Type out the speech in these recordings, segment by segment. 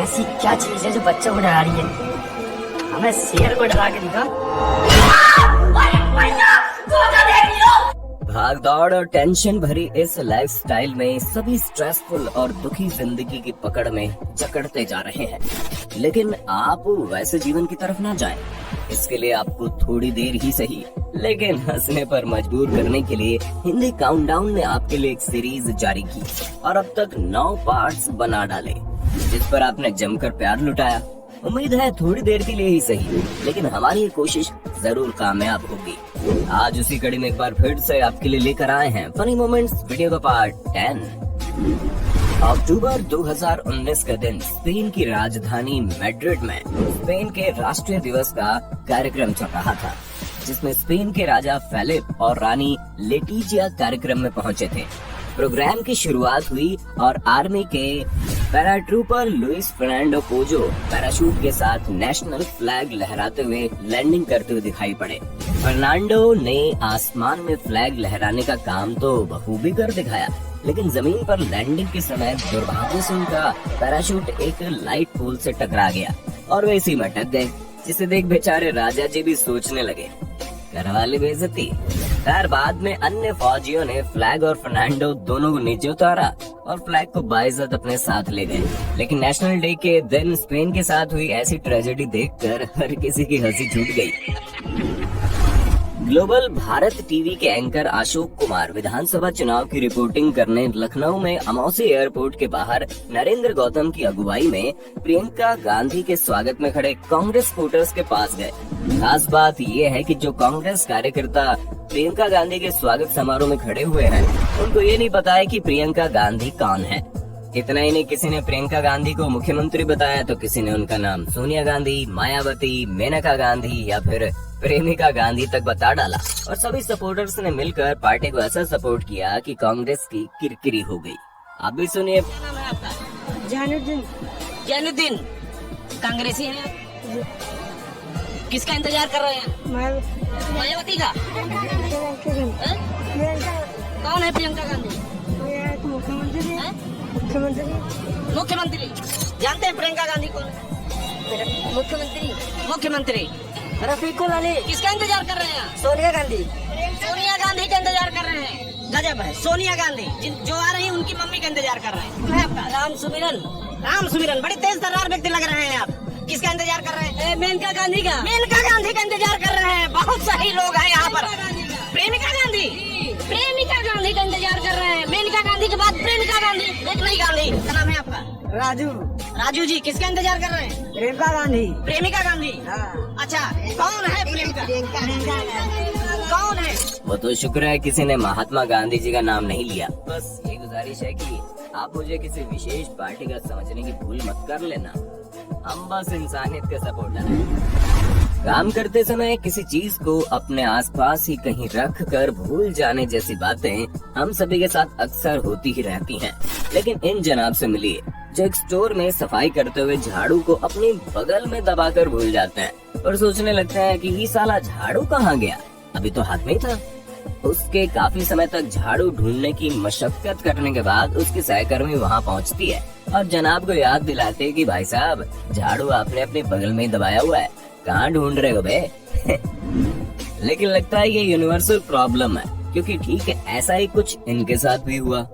ऐसी क्या चीज है जो बच्चों को डरा रही है? हमें शेर को डरा के दिखा। भाग दौड़ और टेंशन भरी इस लाइफस्टाइल में सभी स्ट्रेसफुल और दुखी जिंदगी की पकड़ में जकड़ते जा रहे हैं। लेकिन आप वैसे जीवन की तरफ ना जाएं। इसके लिए आपको थोड़ी देर ही सही लेकिन हंसने पर मजबूर करने के लिए हिंदी काउंटडाउन ने आपके लिए एक सीरीज जारी की और अब तक 9 पार्ट्स बना डाले, जिस पर आपने जमकर प्यार लुटाया। उम्मीद है थोड़ी देर के लिए ही सही, लेकिन हमारी ये कोशिश जरूर कामयाब होगी। आज उसी कड़ी में एक बार फिर से आपके लिए लेकर आए हैं फनी मोमेंट्स वीडियो का पार्ट 10। अक्टूबर 2019 का दिन स्पेन की राजधानी मैड्रिड में स्पेन के राष्ट्रीय दिवस का कार्यक्रम चल रहा था, जिसमें स्पेन के राजा फेलिप और रानी लेटिजिया कार्यक्रम में पहुंचे थे। प्रोग्राम की शुरुआत हुई और आर्मी के paratrooper Luis Fernando Pozo parachute के साथ नेशनल फ्लैग लहराते हुए लैंडिंग करते हुए दिखाई पड़े। फर्नांडो ने आसमान में फ्लैग लहराने का काम तो बखूबी कर दिखाया, लेकिन जमीन पर लैंडिंग के समय दुर्भाग्य से उनका पैराशूट एक लाइट पोल से टकरा गया और वे इसी में अटक गए, जिसे देख बेचारे राजा जी भी सोचने लगे, घरवाली बेइज्जती। खैर बाद में अन्य फौजियों ने फ्लैग और फर्नांडो दोनों को नीचे उतारा और फ्लैग को बाइज्जत अपने साथ ले गए। लेकिन नेशनल डे के दिन स्पेन के साथ हुई ऐसी ट्रेजेडी देखकर हर किसी की हंसी छूट गई। ग्लोबल भारत टीवी के एंकर अशोक कुमार विधानसभा चुनाव की रिपोर्टिंग करने लखनऊ में अमौसी एयरपोर्ट के बाहर नरेंद्र गौतम की अगुवाई में प्रियंका गांधी के स्वागत में खड़े कांग्रेस वोटर्स के पास गए। खास बात ये है कि जो कांग्रेस कार्यकर्ता प्रियंका गांधी के स्वागत समारोह में खड़े हुए हैं, उनको ये नहीं पता है कि प्रियंका गांधी कौन है। इतना ही नहीं, किसी ने प्रियंका गांधी को मुख्यमंत्री बताया तो किसी ने उनका नाम सोनिया गांधी, मायावती, मेनका गांधी या फिर प्रेमिका गांधी तक बता डाला। और सभी सपोर्टर्स ने मिलकर पार्टी को ऐसा सपोर्ट किया कि कांग्रेस की किरकिरी हो गई। आप भी सुनिए। क्या नाम है आपका? जैनुद्दीन। जैनुद्दीन, कांग्रेसी हैं आप? किसका इंतजार कर रहे हैं? मायावती का? हैं? कौन है प्रियंका गांधी? मुख्यमंत्री। जानते हैं प्रियंका गांधी कौन है? मुख्यमंत्री रफीकुल अली। किसका इंतजार कर रहे हैं? सोनिया गांधी। सोनिया गांधी का इंतजार कर रहे हैं। गजब है। सोनिया गांधी जो आ रही है उनकी मम्मी का इंतजार कर रहे हैं। आपका राम सुमिरन। राम सुमिरन, बड़े तेज तर्रार व्यक्ति लग रहे हैं आप। किसका इंतजार कर रहे हैं? मेनका गांधी का। मेनका गांधी का इंतजार कर रहे हैं। बहुत सही लोग हैं यहाँ पर। प्रेमिका गांधी, प्रेमिका गांधी का इंतजार कर रहे हैं। मेनका गांधी के बाद प्रेमिका गांधी, एक नई गांधी। क्या नाम है आपका? राजू। राजू जी, किसका इंतजार कर रहे हैं? प्रियंका गांधी। प्रेमिका गांधी। अच्छा, कौन है प्रेमिका? कौन है? वो तो शुक्र है किसी ने महात्मा गांधी जी का नाम नहीं लिया। बस ये गुजारिश है कि आप मुझे किसी विशेष पार्टी का समझने की भूल मत कर लेना। हम बस इंसानियत के सपोर्टर हैं। काम करते समय किसी चीज को अपने आसपास ही कहीं रख कर भूल जाने जैसी बातें हम सभी के साथ अक्सर होती ही रहती हैं। लेकिन इन जनाब से मिलिए जो एक स्टोर में सफाई करते हुए झाड़ू को अपनी बगल में दबाकर भूल जाते हैं और सोचने लगते हैं कि ये साला झाड़ू कहाँ गया, अभी तो हाथ में ही था। उसके काफी समय तक झाड़ू ढूंढने की मशक्कत करने के बाद उसकी सहकर्मी वहाँ पहुँचती है और जनाब को याद दिलाते हैं कि भाई साहब झाड़ू आपने अपने बगल में ही दबाया हुआ है, कहाँ ढूंढ रहे हो बे? लेकिन लगता है ये यूनिवर्सल प्रॉब्लम है, क्योंकि ठीक है ऐसा ही कुछ इनके साथ भी हुआ।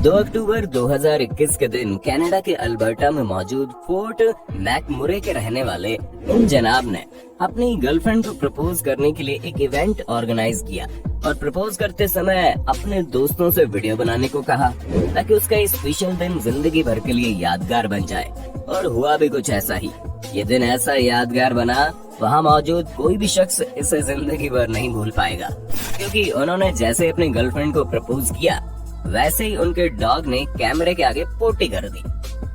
2 अक्टूबर 2021 के दिन कनाडा के अल्बर्टा में मौजूद फोर्ट मैकमुरे के रहने वाले इन जनाब ने अपनी गर्लफ्रेंड को प्रपोज करने के लिए एक इवेंट ऑर्गेनाइज किया और प्रपोज करते समय अपने दोस्तों से वीडियो बनाने को कहा ताकि उसका ये स्पेशल दिन जिंदगी भर के लिए यादगार बन जाए। और हुआ भी कुछ ऐसा ही। ये दिन ऐसा यादगार बना, वहाँ मौजूद कोई भी शख्स इसे जिंदगी भर नहीं भूल पाएगा, क्योंकि उन्होंने जैसे अपनी गर्लफ्रेंड को प्रपोज किया वैसे ही उनके डॉग ने कैमरे के आगे पोटी कर दी।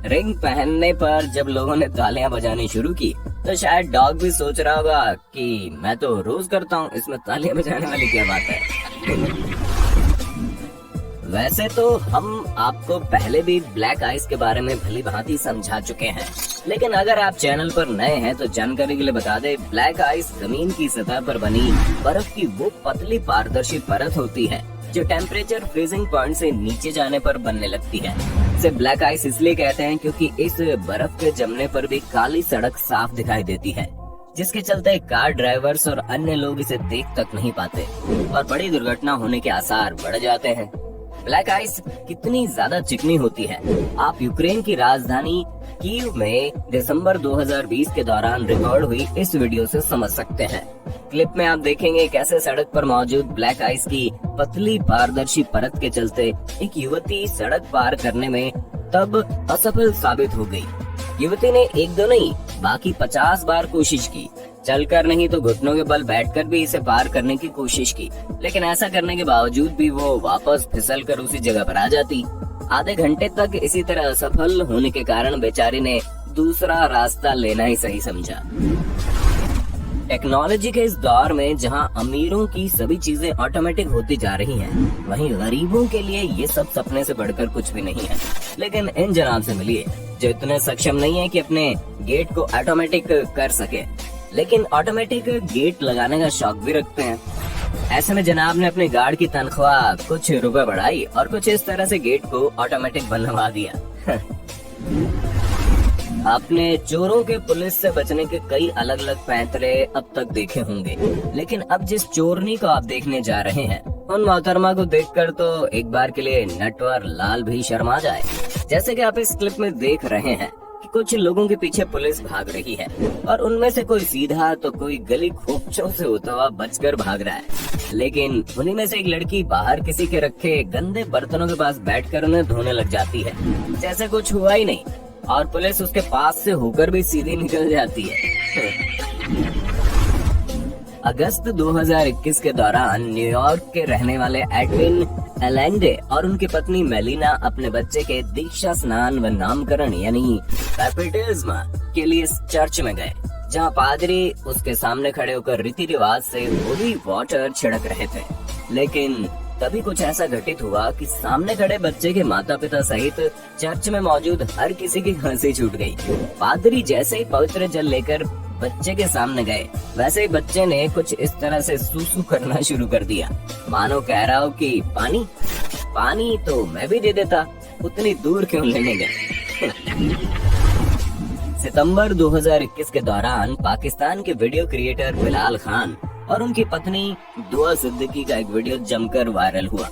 रिंग पहनने पर जब लोगों ने तालियां बजानी शुरू की तो शायद डॉग भी सोच रहा होगा कि मैं तो रोज करता हूँ, इसमें तालियां बजाने वाली क्या बात है। वैसे तो हम आपको पहले भी ब्लैक आइस के बारे में भली भांति समझा चुके हैं, लेकिन अगर आप चैनल पर नए हैं तो जानकारी के लिए बता दें, ब्लैक आइस जमीन की सतह पर बनी बर्फ की वो पतली पारदर्शी परत होती है जो टेम्परेचर फ्रीजिंग पॉइंट से नीचे जाने पर बनने लगती है। इसे ब्लैक आइस इसलिए कहते हैं क्योंकि इस बर्फ के जमने पर भी काली सड़क साफ दिखाई देती है, जिसके चलते कार ड्राइवर्स और अन्य लोग इसे देख तक नहीं पाते और बड़ी दुर्घटना होने के आसार बढ़ जाते हैं। ब्लैक आइस कितनी ज्यादा चिकनी होती है, आप यूक्रेन की राजधानी कीव में दिसंबर 2020 के दौरान रिकॉर्ड हुई इस वीडियो से समझ सकते हैं। क्लिप में आप देखेंगे कैसे सड़क पर मौजूद ब्लैक आइस की पतली पारदर्शी परत के चलते एक युवती सड़क पार करने में तब असफल साबित हो गई। युवती ने एक दो नहीं बाकी 50 बार कोशिश की, चलकर नहीं तो घुटनों के बल बैठकर भी इसे पार करने की कोशिश की, लेकिन ऐसा करने के बावजूद भी वो वापस फिसलकर उसी जगह पर आ जाती। आधे घंटे तक इसी तरह असफल होने के कारण बेचारी ने दूसरा रास्ता लेना ही सही समझा। टेक्नोलॉजी के इस दौर में जहां अमीरों की सभी चीजें ऑटोमेटिक होती जा रही हैं, वहीं गरीबों के लिए ये सब सपने से बढ़कर कुछ भी नहीं है। लेकिन इन जनाब से मिलिए जो इतने सक्षम नहीं है कि अपने गेट को ऑटोमेटिक कर सके, लेकिन ऑटोमेटिक गेट लगाने का शौक भी रखते हैं। ऐसे में जनाब ने अपने गार्ड की तनख्वाह कुछ रुपए बढ़ाई और कुछ इस तरह से गेट को ऑटोमेटिक बनवा दिया। आपने चोरों के पुलिस से बचने के कई अलग अलग पैंतरे अब तक देखे होंगे, लेकिन अब जिस चोरनी को आप देखने जा रहे हैं, उन मोहतरमा को देखकर तो एक बार के लिए नटवर लाल भी शर्मा जाए। जैसे कि आप इस क्लिप में देख रहे हैं कि कुछ लोगों के पीछे पुलिस भाग रही है और उनमें से कोई सीधा तो कोई गली खोपचों से होता हुआ बचकर भाग रहा है, लेकिन उन्हीं में से एक लड़की बाहर किसी के रखे गंदे बर्तनों के पास बैठकर उन्हें धोने लग जाती है, जैसे कुछ हुआ ही नहीं, और पुलिस उसके पास से होकर भी सीधी निकल जाती है। अगस्त 2021 के दौरान न्यूयॉर्क के रहने वाले एडविन एलेंडे और उनकी पत्नी मेलिना अपने बच्चे के दीक्षा स्नान व नामकरण यानी बैप्टिज्म के लिए चर्च में गए, जहां पादरी उसके सामने खड़े होकर रीति रिवाज से होली वाटर छिड़क रहे थे। लेकिन तभी कुछ ऐसा घटित हुआ कि सामने खड़े बच्चे के माता पिता सहित चर्च में मौजूद हर किसी की हंसी छूट गई। पादरी जैसे ही पवित्र जल लेकर बच्चे के सामने गए, वैसे ही बच्चे ने कुछ इस तरह से सूसू करना शुरू कर दिया, मानो कह रहा हो कि पानी पानी तो मैं भी दे देता, उतनी दूर क्यों लेने गए। सितंबर 2021 के दौरान पाकिस्तान के वीडियो क्रिएटर बिलाल खान और उनकी पत्नी दुआ सिद्दीकी का एक वीडियो जमकर वायरल हुआ।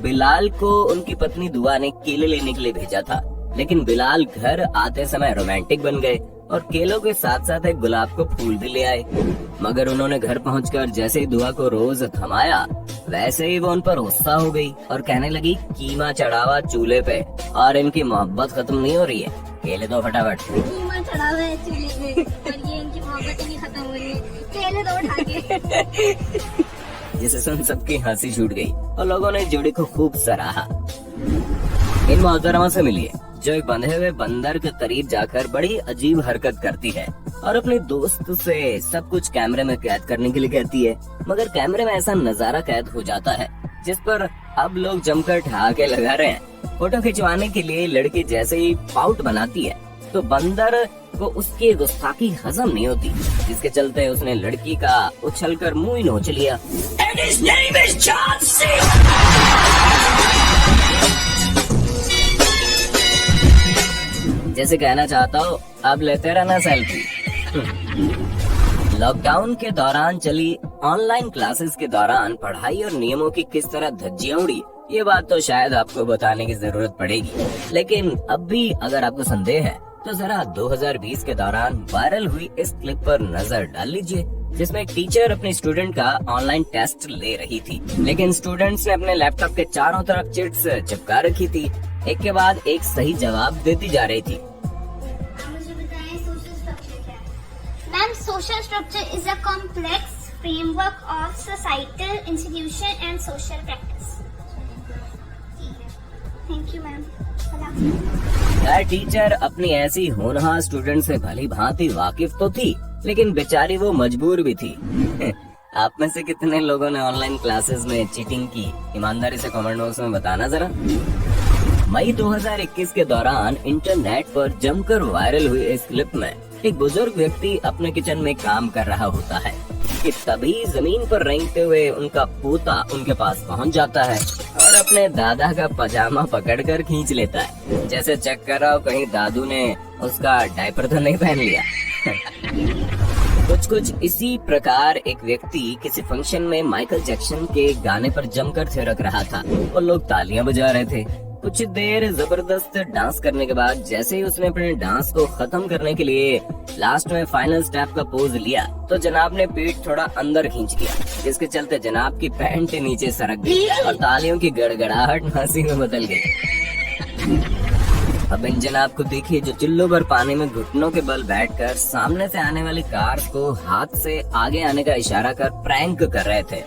बिलाल को उनकी पत्नी दुआ ने केले लेने के लिए भेजा था, लेकिन बिलाल घर आते समय रोमांटिक बन गए और केलों के साथ साथ एक गुलाब को फूल भी ले आए। मगर उन्होंने घर पहुंचकर जैसे ही दुआ को रोज थमाया, वैसे ही वो उन पर गुस्सा हो गई और कहने लगी कीमा चढ़ावा चूल्हे पे और इनकी मोहब्बत खत्म नहीं हो रही है, केले दो फटाफट। कीमा चढ़ावा है चूल्हे पे और ये इनकी मोहब्बत ही नहीं खत्म हो रही है, केले दो उठा के। जिसे सुन सबकी हंसी छूट गई और लोगों ने जोड़ी को खूब सराहा। इन मोहतरमा से मिलिए जो एक बंधे हुए बंदर के करीब जाकर बड़ी अजीब हरकत करती है और अपने दोस्त से सब कुछ कैमरे में कैद करने के लिए कहती है, मगर कैमरे में ऐसा नजारा कैद हो जाता है जिस पर अब लोग जमकर ठहाके लगा रहे हैं। फोटो खिंचवाने के लिए लड़की जैसे ही पाउट बनाती है तो बंदर को उसकी गुस्ताखी हजम नहीं होती, जिसके चलते उसने लड़की का उछलकर मुंह ही नोच लिया। जैसे कहना चाहता हूँ अब लेते रहना सेल्फी। लॉकडाउन के दौरान चली ऑनलाइन क्लासेस के दौरान पढ़ाई और नियमों की किस तरह धज्जियां उड़ी, ये बात तो शायद आपको बताने की जरूरत पड़ेगी, लेकिन अब भी अगर आपको संदेह है तो जरा 2020 के दौरान वायरल हुई इस क्लिप पर नजर डाल लीजिए, जिसमें एक टीचर अपने स्टूडेंट का ऑनलाइन टेस्ट ले रही थी, लेकिन स्टूडेंट्स ने अपने लैपटॉप के चारों तरफ चिट्स चिपका रखी थी, एक के बाद एक सही जवाब देती जा रही थी। मुझे बताएं सोशल स्ट्रक्चर क्या है? Ma'am, social structure is a complex framework of societal institution and social practice. Thank you ma'am. यार टीचर अपनी ऐसी होनहार स्टूडेंट से भली भांति वाकिफ तो थी, लेकिन बेचारी वो मजबूर भी थी। आप में से कितने लोगों ने ऑनलाइन क्लासेस में चीटिंग की, ईमानदारी से कमेंट बॉक्स में बताना जरा। मई 2021 के दौरान इंटरनेट पर जमकर वायरल हुई इस क्लिप में एक बुजुर्ग व्यक्ति अपने किचन में काम कर रहा होता है। कि तभी जमीन पर रेंगते हुए उनका पोता उनके पास पहुंच जाता है और अपने दादा का पजामा पकड़कर खींच लेता है, जैसे चेक कर रहा हो कहीं दादू ने उसका डायपर तो नहीं पहन लिया। कुछ इसी प्रकार एक व्यक्ति किसी फंक्शन में माइकल जैक्सन के गाने पर जमकर थिरक रहा था और लोग तालियां बजा रहे थे। कुछ देर जबरदस्त डांस करने के बाद जैसे ही उसने अपने डांस को खत्म करने के लिए लास्ट में फाइनल स्टेप का पोज लिया तो जनाब ने पीठ थोड़ा अंदर खींच दिया, जिसके चलते जनाब की पैंट नीचे सरक गई और तालियों की गड़गड़ाहट हंसी में बदल गई। अब इन जनाब को देखिए जो चुल्लू भर पानी में घुटनों के बल बैठकर सामने से आने वाली कार को हाथ से आगे आने का इशारा कर प्रैंक कर रहे थे,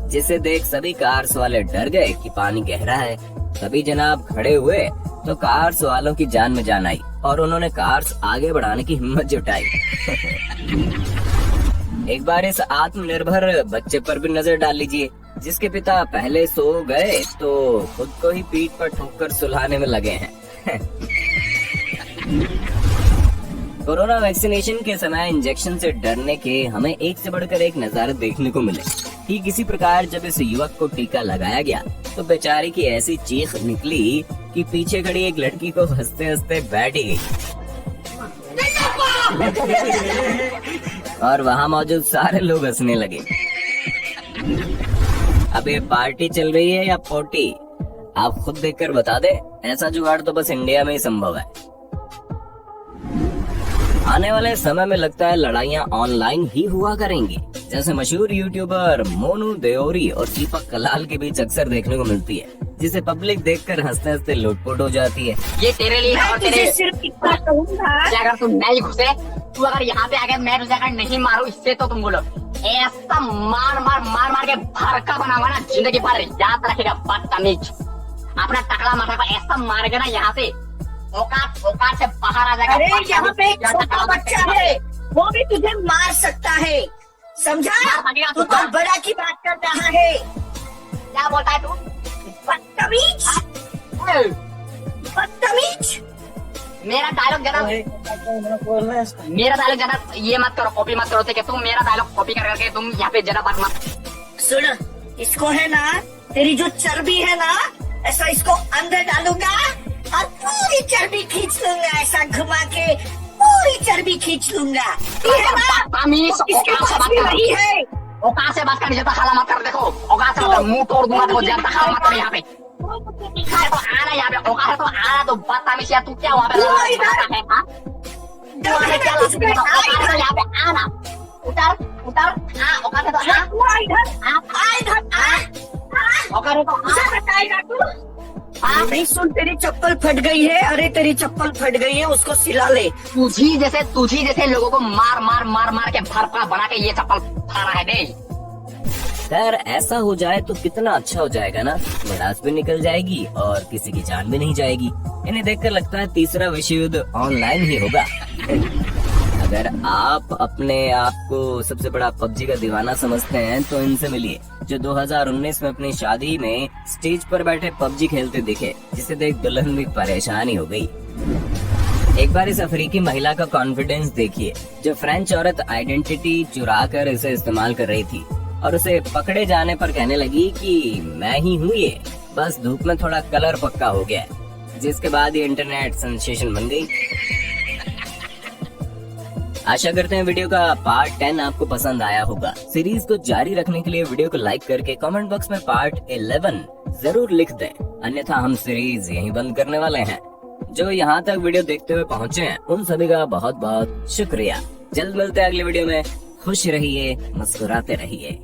जिसे देख सभी कार्स वाले डर गए कि पानी गहरा है। तभी जनाब खड़े हुए तो कार्स वालों की जान में जान आई और उन्होंने कार्स आगे बढ़ाने की हिम्मत जुटाई। एक बार इस आत्मनिर्भर बच्चे पर भी नजर डाल लीजिए, जिसके पिता पहले सो गए तो खुद को ही पीठ पर ठोककर सुलाने में लगे हैं। कोरोना वैक्सीनेशन के समय इंजेक्शन से डरने के हमें एक से बढ़कर एक नजारे देखने को मिले। ठीक इसी प्रकार जब इस युवक को टीका लगाया गया तो बेचारी की ऐसी चीख निकली कि पीछे खड़ी एक लड़की को हंसते हंसते बैठ ही गई और वहाँ मौजूद सारे लोग हंसने लगे। अब ये पार्टी चल रही है या पोटी, आप खुद देखकर बता दे। ऐसा जुगाड़ तो बस इंडिया में ही संभव है। आने वाले समय में लगता है लड़ाइयाँ ऑनलाइन ही हुआ करेंगी, जैसे मशहूर यूट्यूबर मोनू देओरी और दीपक कलाल के बीच अक्सर देखने को मिलती है, जिसे पब्लिक देखकर हंसते हंसते लुटपुट हो जाती है। ये तेरे लिए और तेरे सिर्फ इतना कहूँगा कि अगर तुम नहीं घुसे, तू अगर यहाँ पे आके मैं तुझे अगर नहीं मारू इससे तो तुम बोलो ऐसा मार मार मार मार के भड़का बनाऊंगा ना, जिंदगी भर याद रखेगा बदतमीज। अपना टकला माथा को ऐसा मारेगा ना यहाँ से औकात से बाहर आ जाएगा। अरे यहाँ पे एक छोटा बच्चा है, वो भी तुझे मार सकता है, समझा? तू तो बड़ा की बात कर रहा है। क्या बोलता है तू? बदतमीज, बदतमीज। मेरा डायलॉग ज्यादा ये मत करो, कॉपी मत करो, ठीक है? तुम मेरा डायलॉग कॉपी कर करके तुम यहाँ पे ज्यादा बात मत सुन, इसको है ना, तेरी जो चर्बी है ना, ऐसा इसको अंदर डालूंगा और पूरी चर्बी खींच लूंगा, ऐसा घुमा के पूरी चर्बी खींच लूंगा। औकात से बात करनी जाता हाला मत कर। देखो औकात से मुंह तोड़ दूंगा, देखो ज्यादा हाला मत कर यहाँ पे। तो आना यहाँ पे, औकात है तो आना, तो बदतमीज है तू। क्या वहाँ पे यहाँ पे आना, उतर उतर, औकात है तो औकात है तो बताएगा तू? नहीं सुन, तेरी चप्पल फट गई है। अरे तेरी चप्पल फट गई है, उसको सिला ले। तुझी जैसे लोगों को मार मार मार मार के भरपा बना के ये चप्पल फाड़ा है बे। खैर ऐसा हो जाए तो कितना अच्छा हो जाएगा ना, भड़ास भी निकल जाएगी और किसी की जान भी नहीं जाएगी। इन्हें देखकर लगता है तीसरा विश्व युद्ध ऑनलाइन ही होगा। अगर आप अपने आप को सबसे बड़ा पबजी का दीवाना समझते हैं तो इनसे मिलिए, जो 2019 में अपनी शादी में स्टेज पर बैठे पबजी खेलते दिखे, जिसे देख दुल्हन भी परेशान ही हो गई। एक बार इस अफ्रीकी महिला का कॉन्फिडेंस देखिए, जो फ्रेंच औरत आइडेंटिटी चुरा कर इसे इस्तेमाल कर रही थी और उसे पकड़े जाने पर कहने लगी कि मैं ही हूँ ये, बस धूप में थोड़ा कलर पक्का हो गया, जिसके बाद ये इंटरनेट सेंसेशन बन गई। आशा करते हैं वीडियो का पार्ट 10 आपको पसंद आया होगा। सीरीज को जारी रखने के लिए वीडियो को लाइक करके कमेंट बॉक्स में पार्ट 11 जरूर लिख दें, अन्यथा हम सीरीज यहीं बंद करने वाले हैं। जो यहाँ तक वीडियो देखते हुए पहुँचे हैं उन सभी का बहुत बहुत शुक्रिया। जल्द मिलते हैं अगले वीडियो में। खुश रहिए, मुस्कुराते रहिए।